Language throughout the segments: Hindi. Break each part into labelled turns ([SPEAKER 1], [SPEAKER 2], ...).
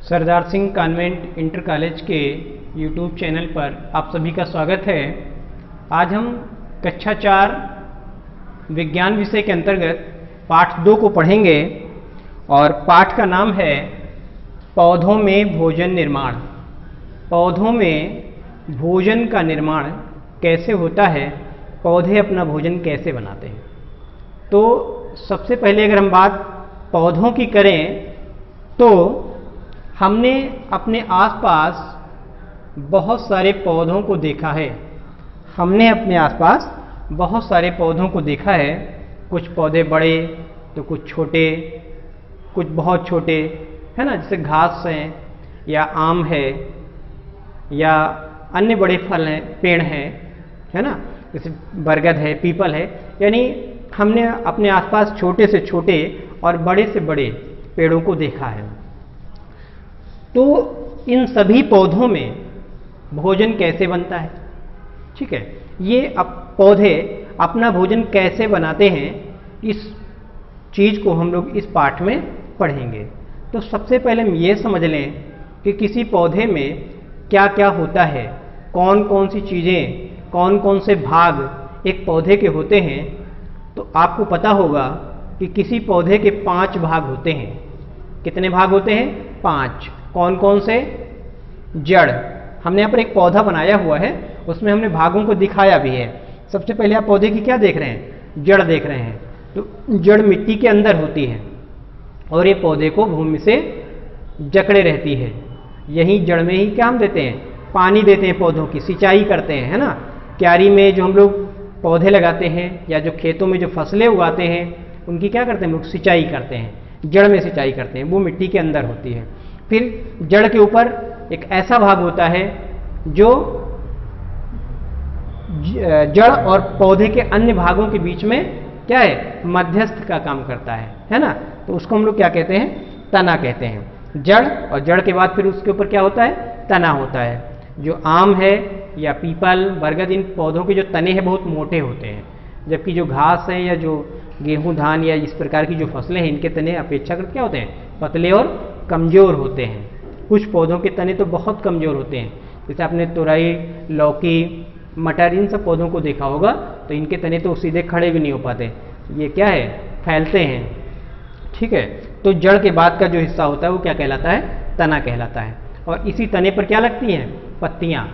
[SPEAKER 1] Sardar Singh convent inter college के यूट्यूब चैनल पर आप सभी का स्वागत है। आज हम कक्षा 4 विज्ञान विषय के अंतर्गत पाठ 2 को पढ़ेंगे और पाठ का नाम है पौधों में भोजन निर्माण। पौधों में भोजन का निर्माण कैसे होता है, पौधे अपना भोजन कैसे बनाते हैं। तो सबसे पहले अगर हम बात पौधों की करें तो हमने अपने आसपास बहुत सारे पौधों को देखा है। हमने अपने आसपास बहुत सारे पौधों को देखा है। कुछ पौधे बड़े तो कुछ छोटे, कुछ बहुत छोटे, है ना, जैसे घास हैं या आम है या अन्य बड़े फल हैं, पेड़ हैं, है ना, जैसे बरगद है, पीपल है। यानी हमने अपने आसपास छोटे से छोटे और बड़े से बड़े पेड़ों को देखा है। तो इन सभी पौधों में भोजन कैसे बनता है, ठीक है, ये पौधे अपना भोजन कैसे बनाते हैं, इस चीज़ को हम लोग इस पाठ में पढ़ेंगे। तो सबसे पहले हम ये समझ लें कि किसी पौधे में क्या क्या होता है, कौन कौन सी चीज़ें, कौन कौन से भाग एक पौधे के होते हैं। तो आपको पता होगा कि किसी पौधे के 5 भाग होते हैं। कितने भाग होते हैं? 5। कौन कौन से? जड़। हमने यहाँ पर एक पौधा बनाया हुआ है, उसमें हमने भागों को दिखाया भी है। सबसे पहले आप पौधे की क्या देख रहे हैं? जड़ देख रहे हैं। तो जड़ मिट्टी के अंदर होती है और ये पौधे को भूमि से जकड़े रहती है। यही जड़ में ही क्या हम देते हैं? पानी देते हैं, पौधों की सिंचाई करते हैं, है ना। क्यारी में जो हम लोग पौधे लगाते हैं या जो खेतों में जो फसलें उगाते हैं उनकी क्या करते हैं हम लोग? सिंचाई करते हैं, जड़ में सिंचाई करते हैं, वो मिट्टी के अंदर होती है। फिर जड़ के ऊपर एक ऐसा भाग होता है जो जड़ और पौधे के अन्य भागों के बीच में क्या है? मध्यस्थ का काम करता है ना। तो उसको हम लोग क्या कहते हैं? तना कहते हैं। जड़, और जड़ के बाद फिर उसके ऊपर क्या होता है? तना होता है। जो आम है या पीपल, बरगद, इन पौधों के जो तने हैं बहुत मोटे होते हैं, जबकि जो घास है या जो गेहूं, धान या इस प्रकार की जो फसलें हैं इनके तने अपेक्षाकृत क्या होते हैं? पतले और कमज़ोर होते हैं। कुछ पौधों के तने तो बहुत कमज़ोर होते हैं, जैसे आपने तुरई, लौकी, मटर, इन सब पौधों को देखा होगा तो इनके तने तो सीधे खड़े भी नहीं हो पाते, ये क्या है? फैलते हैं, ठीक है। तो जड़ के बाद का जो हिस्सा होता है वो क्या कहलाता है? तना कहलाता है। और इसी तने पर क्या लगती हैं? पत्तियाँ।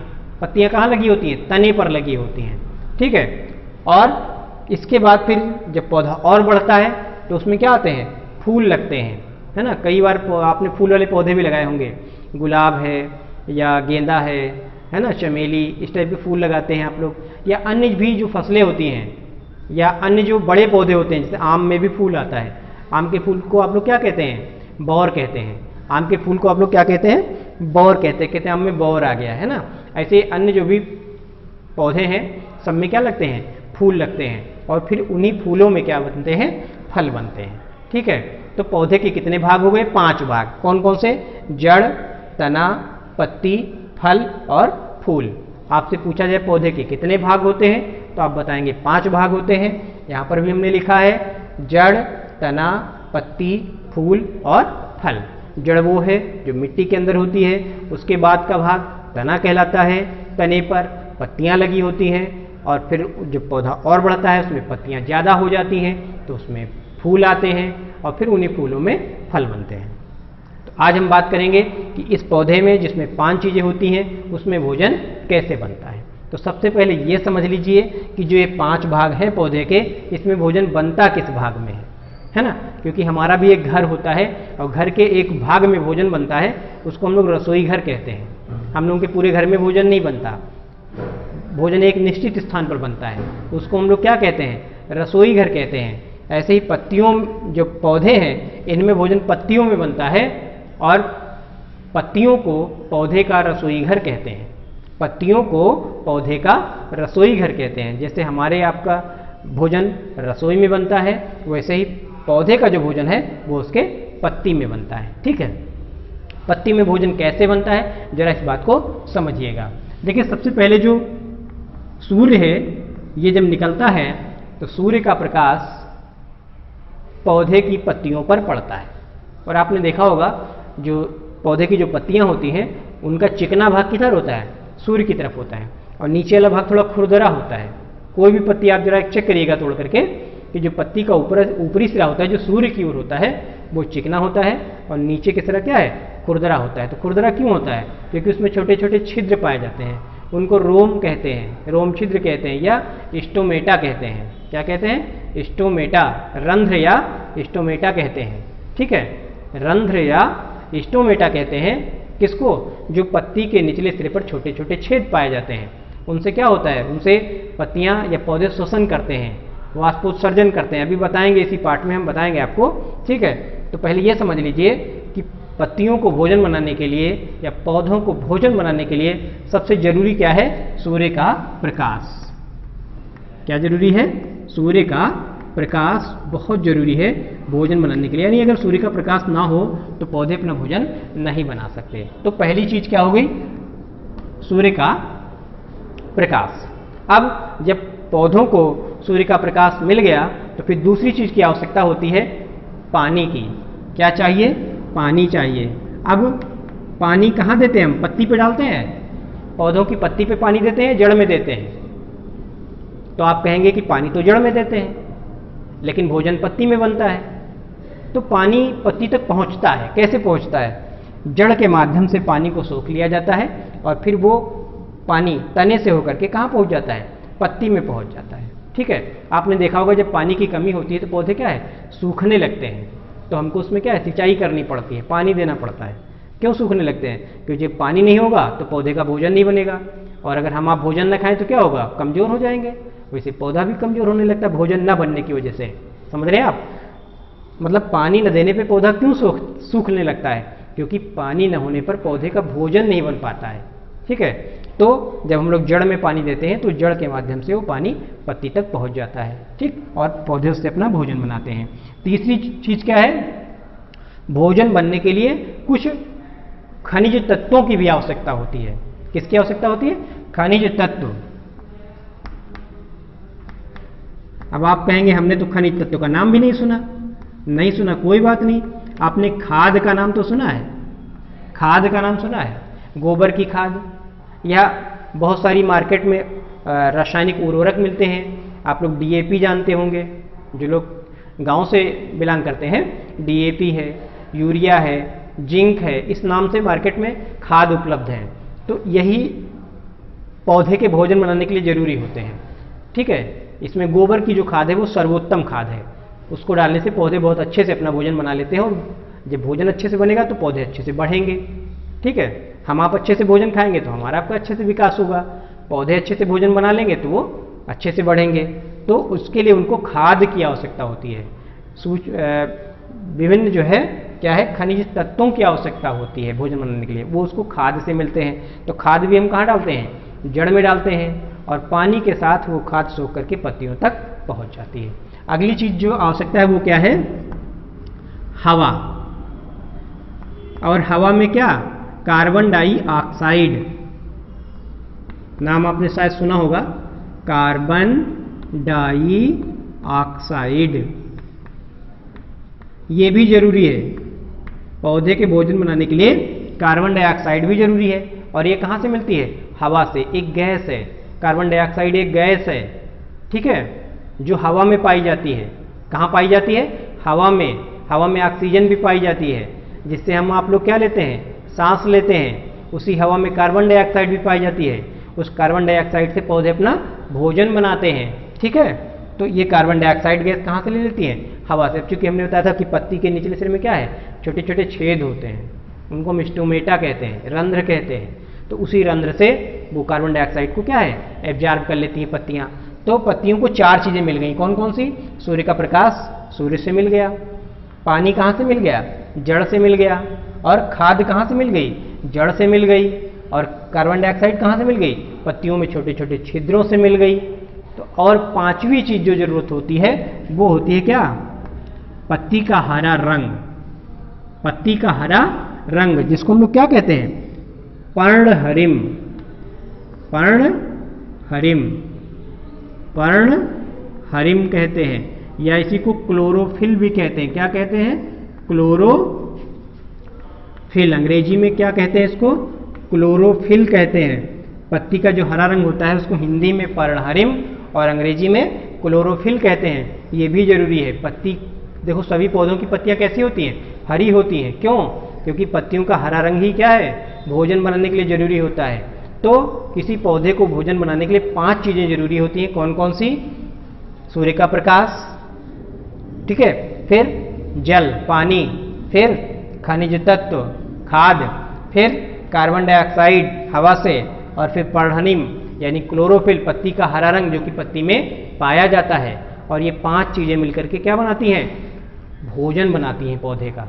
[SPEAKER 1] पत्तियाँ कहाँ लगी होती हैं? तने पर लगी होती हैं, ठीक है। और इसके बाद फिर जब पौधा और बढ़ता है तो उसमें क्या आते हैं? फूल लगते हैं, है ना। कई बार आपने फूल वाले पौधे भी लगाए होंगे, गुलाब है या गेंदा है ना, चमेली, इस टाइप के फूल लगाते हैं आप लोग। या अन्य भी जो फसलें होती हैं या अन्य जो बड़े पौधे होते हैं, जैसे आम में भी फूल आता है। आम के फूल को आप लोग क्या कहते हैं? बौर कहते हैं। आम के फूल को आप लोग क्या कहते हैं? बौर कहते हैं। आम में बौर आ गया, है ना। ऐसे अन्य जो भी पौधे हैं सब में क्या लगते हैं? फूल लगते हैं। और फिर उन्हीं फूलों में क्या बनते हैं? फल बनते हैं, ठीक है। तो पौधे के कितने भाग हो गए? 5 भाग। कौन कौन से? जड़, तना, पत्ती, फल और फूल। आपसे पूछा जाए पौधे के कितने भाग होते हैं तो आप बताएंगे 5 भाग होते हैं। यहाँ पर भी हमने लिखा है जड़, तना, पत्ती, फूल और फल। जड़ वो है जो मिट्टी के अंदर होती है, उसके बाद का भाग तना कहलाता है। तने पर पत्तियाँ लगी होती हैं और फिर जब पौधा और बढ़ता है उसमें पत्तियाँ ज़्यादा हो जाती हैं तो उसमें फूल आते हैं और फिर उन्हीं फूलों में फल बनते हैं। तो आज हम बात करेंगे कि इस पौधे में जिसमें 5 चीज़ें होती हैं उसमें भोजन कैसे बनता है। तो सबसे पहले ये समझ लीजिए कि जो ये 5 भाग हैं पौधे के, इसमें भोजन बनता किस भाग में है ना। क्योंकि हमारा भी एक घर होता है और घर के एक भाग में भोजन बनता है, उसको हम लोग रसोई घर कहते हैं। हम लोगों के पूरे घर में भोजन नहीं बनता, भोजन एक निश्चित स्थान पर बनता है, उसको हम लोग क्या कहते हैं? रसोई घर कहते हैं। ऐसे ही पत्तियों, जो पौधे हैं इनमें भोजन पत्तियों में बनता है और पत्तियों को पौधे का रसोई घर कहते हैं। पत्तियों को पौधे का रसोई घर कहते हैं। जैसे हमारे आपका भोजन रसोई में बनता है, वैसे ही पौधे का जो भोजन है वो उसके पत्ती में बनता है, ठीक है। पत्ती में भोजन कैसे बनता है जरा इस बात को समझिएगा। देखिए, सबसे पहले जो सूर्य है ये जब निकलता है तो सूर्य का प्रकाश पौधे की पत्तियों पर पड़ता है। और आपने देखा होगा जो पौधे की जो पत्तियां होती हैं उनका चिकना भाग किधर होता है, सूर्य की तरफ होता है, और नीचे वाला भाग थोड़ा खुरदरा होता है। कोई भी पत्ती आप जरा चेक करिएगा तोड़ करके कि जो पत्ती का ऊपरी सिरा होता है जो सूर्य की ओर होता है वो चिकना होता है, और नीचे की सिरा क्या है, खुरदरा होता है। तो खुरदरा क्यों होता है, क्योंकि उसमें छोटे छोटे छिद्र पाए जाते हैं, उनको रोम कहते हैं, रोम छिद्र कहते हैं या स्टोमेटा कहते हैं। क्या कहते हैं, स्टोमेटा, रंध्र या स्टोमेटा कहते हैं। ठीक है, रंध्र या स्टोमेटा कहते हैं किसको, जो पत्ती के निचले सिरे पर छोटे छोटे छेद पाए जाते हैं। उनसे क्या होता है, उनसे पत्तियां या पौधे श्वसन करते हैं, वाष्पोत्सर्जन करते हैं। अभी बताएंगे, इसी पार्ट में हम बताएंगे आपको। ठीक है, तो पहले ये समझ लीजिए कि पत्तियों को भोजन बनाने के लिए या पौधों को भोजन बनाने के लिए सबसे जरूरी क्या है, सूर्य का प्रकाश। क्या जरूरी है, सूर्य का प्रकाश बहुत जरूरी है भोजन बनाने के लिए। यानी अगर सूर्य का प्रकाश ना हो तो पौधे अपना भोजन नहीं बना सकते। तो पहली चीज क्या हो गई, सूर्य का प्रकाश। अब जब पौधों को सूर्य का प्रकाश मिल गया तो फिर दूसरी चीज की आवश्यकता होती है पानी की। क्या चाहिए, पानी चाहिए। अब पानी कहाँ देते हैं हम, पत्ती पे डालते हैं, पौधों की पत्ती पे पानी देते हैं, जड़ में देते हैं। तो आप कहेंगे कि पानी तो जड़ में देते हैं लेकिन भोजन पत्ती में बनता है। तो पानी पत्ती तक पहुंचता है, कैसे पहुंचता है, जड़ के माध्यम से पानी को सोख लिया जाता है और फिर वो पानी तने से होकर के कहाँ पहुंच जाता है, पत्ती में पहुंच जाता है। ठीक है, आपने देखा होगा जब पानी की कमी होती है तो पौधे क्या है, सूखने लगते हैं। तो हमको उसमें क्या है, सिंचाई करनी पड़ती है, पानी देना पड़ता है। क्यों सूखने लगते हैं, क्योंकि जब पानी नहीं होगा तो पौधे का भोजन नहीं बनेगा, और अगर हम आप भोजन न खाएं तो क्या होगा, कमजोर हो जाएंगे। वैसे पौधा भी कमजोर होने लगता है भोजन न बनने की वजह से। समझ रहे हैं आप, मतलब पानी न देने पे पौधा क्यों सूखने लगता है, क्योंकि पानी न होने पर पौधे का भोजन नहीं बन पाता है। ठीक है, तो जब हम लोग जड़ में पानी देते हैं तो जड़ के माध्यम से वो पानी पत्ती तक पहुंच जाता है। ठीक, और पौधे उससे अपना भोजन बनाते हैं। तीसरी चीज क्या है, भोजन बनने के लिए कुछ खनिज तत्वों की भी आवश्यकता होती है। किसकी आवश्यकता होती है, खनिज तत्व। अब आप कहेंगे हमने तो खनिज तत्व का नाम भी नहीं सुना। नहीं सुना, कोई बात नहीं। आपने खाद का नाम तो सुना है, खाद का नाम सुना है, गोबर की खाद, या बहुत सारी मार्केट में रासायनिक उर्वरक मिलते हैं। आप लोग डीएपी जानते होंगे, जो लोग गांव से बिलोंग करते हैं, डीएपी है, यूरिया है, जिंक है, इस नाम से मार्केट में खाद उपलब्ध है। तो यही पौधे के भोजन बनाने के लिए जरूरी होते हैं। ठीक है, इसमें गोबर की जो खाद है वो सर्वोत्तम खाद है, उसको डालने से पौधे बहुत अच्छे से अपना भोजन बना लेते हैं, और जब भोजन अच्छे से बनेगा तो पौधे अच्छे से बढ़ेंगे। ठीक है, हम आप अच्छे से भोजन खाएंगे तो हमारा आपका अच्छे से विकास होगा, पौधे अच्छे से भोजन बना लेंगे तो वो अच्छे से बढ़ेंगे। तो उसके लिए उनको खाद की आवश्यकता होती है, विभिन्न जो है क्या है, खनिज तत्वों की आवश्यकता होती है भोजन बनाने के लिए, वो उसको खाद से मिलते हैं। तो खाद भी हम कहाँ डालते हैं, जड़ में डालते हैं, और पानी के साथ वो खाद सोख करके पत्तियों तक पहुंच जाती है। अगली चीज जो आवश्यकता है वो क्या है, हवा। और हवा में क्या, कार्बन डाइऑक्साइड, नाम आपने शायद सुना होगा, कार्बन डाइऑक्साइड, ये भी जरूरी है। पौधे के भोजन बनाने के लिए कार्बन डाइऑक्साइड भी जरूरी है। और ये कहाँ से मिलती है, हवा से। एक गैस है, कार्बन डाइऑक्साइड एक गैस है। ठीक है, जो हवा में पाई जाती है। कहाँ पाई जाती है, हवा में। हवा में ऑक्सीजन भी पाई जाती है, जिससे हम आप लोग क्या लेते हैं, सांस लेते हैं। उसी हवा में कार्बन डाइऑक्साइड भी पाई जाती है, उस कार्बन डाइऑक्साइड से पौधे अपना भोजन बनाते हैं। ठीक है, तो ये कार्बन डाइऑक्साइड गैस कहाँ से ले लेती है, हवा से। अब चूंकि हमने बताया था कि पत्ती के निचले सिरे में क्या है, छोटे छोटे छेद होते हैं, उनको हम स्टोमेटा कहते हैं, रंध्र कहते हैं। तो उसी रंध्र से वो कार्बन डाइऑक्साइड को क्या है, एब्जॉर्ब कर लेती हैं पत्तियां। तो पत्तियों को चार चीजें मिल गई, कौन कौन सी, सूर्य का प्रकाश, सूर्य से मिल गया, पानी कहाँ से मिल गया, जड़ से मिल गया, और खाद कहाँ से मिल गई, जड़ से मिल गई, और कार्बन डाइऑक्साइड कहाँ से मिल गई, पत्तियों में छोटे छोटे छिद्रों से मिल गई। तो और पांचवी चीज जो जरूरत होती है वो होती है क्या, पत्ती का हरा रंग। पत्ती का हरा रंग, जिसको हम लोग क्या कहते हैं, पर्णहरिम। पर्णहरिम, पर्णहरिम कहते हैं, या इसी को क्लोरोफिल भी कहते हैं। क्या कहते हैं, फिल, अंग्रेजी में क्या कहते हैं इसको? क्लोरोफिल कहते हैं। पत्ती का जो हरा रंग होता है उसको हिंदी में पर्णहरिम और अंग्रेजी में क्लोरोफिल कहते हैं। ये भी जरूरी है। पत्ती देखो, सभी पौधों की पत्तियां कैसी होती हैं? हरी होती हैं। क्यों? क्योंकि पत्तियों का हरा रंग ही क्या है? भोजन बनाने के लिए जरूरी होता है। तो किसी पौधे को भोजन बनाने के लिए 5 चीजें जरूरी होती हैं। कौन कौन सी? सूर्य का प्रकाश, ठीक है, फिर जल पानी, फिर खनिज तत्व खाद, फिर कार्बन डाइऑक्साइड हवा से, और फिर पर्णहरिम यानी क्लोरोफिल पत्ती का हरा रंग जो कि पत्ती में पाया जाता है। और ये 5 चीजें मिलकर के क्या बनाती हैं? भोजन बनाती हैं पौधे का।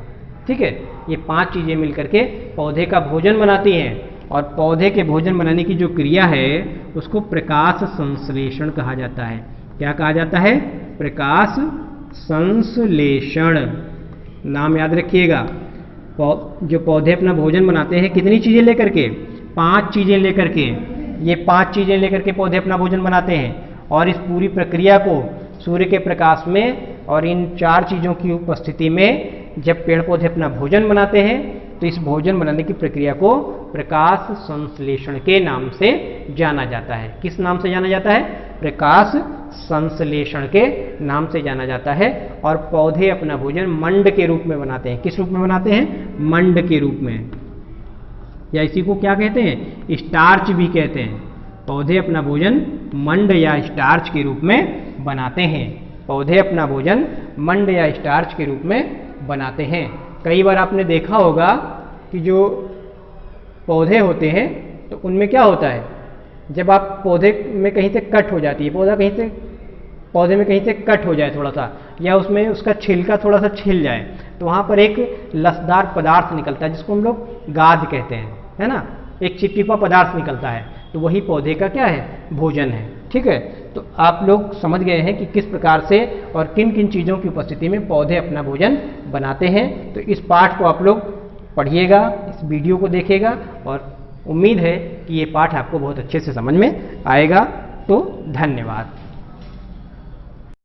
[SPEAKER 1] ठीक है, ये 5 चीजें मिलकर के पौधे का भोजन बनाती हैं। और पौधे के भोजन बनाने की जो क्रिया है उसको प्रकाश संश्लेषण कहा जाता है। क्या कहा जाता है? प्रकाश संश्लेषण। नाम याद रखिएगा। जो पौधे अपना भोजन बनाते हैं कितनी चीजें लेकर के? 5 चीजें लेकर के। ये 5 चीजें लेकर के पौधे अपना भोजन बनाते हैं। और इस पूरी प्रक्रिया को सूर्य के प्रकाश में और इन 4 चीजों की उपस्थिति में जब पेड़ पौधे अपना भोजन बनाते हैं तो इस भोजन बनाने की प्रक्रिया को प्रकाश संश्लेषण के नाम से जाना जाता है। किस नाम से जाना जाता है? प्रकाश संश्लेषण के नाम से जाना जाता है। और पौधे अपना भोजन मंड के रूप में बनाते हैं। किस रूप में बनाते हैं? मंड के रूप में, या इसी को क्या कहते हैं? स्टार्च भी कहते हैं। पौधे अपना भोजन मंड या स्टार्च के रूप में बनाते हैं। पौधे अपना भोजन मंड या स्टार्च के रूप में बनाते हैं। कई बार आपने देखा होगा कि जो पौधे होते हैं तो उनमें क्या होता है? जब आप पौधे में कहीं से कट हो जाती है, पौधे में कहीं से कट हो जाए थोड़ा सा, या उसमें उसका छिलका थोड़ा सा छिल जाए, तो वहाँ पर एक लसदार पदार्थ निकलता है जिसको हम लोग गाद कहते हैं, है ना? एक चिपचिपा पदार्थ निकलता है, तो वही पौधे का क्या है? भोजन है। ठीक है, तो आप लोग समझ गए हैं कि किस प्रकार से और किन किन चीज़ों की उपस्थिति में पौधे अपना भोजन बनाते हैं। तो इस पाठ को आप लोग पढ़िएगा, इस वीडियो को देखिएगा, और उम्मीद है कि ये पाठ आपको बहुत अच्छे से समझ में आएगा। तो धन्यवाद।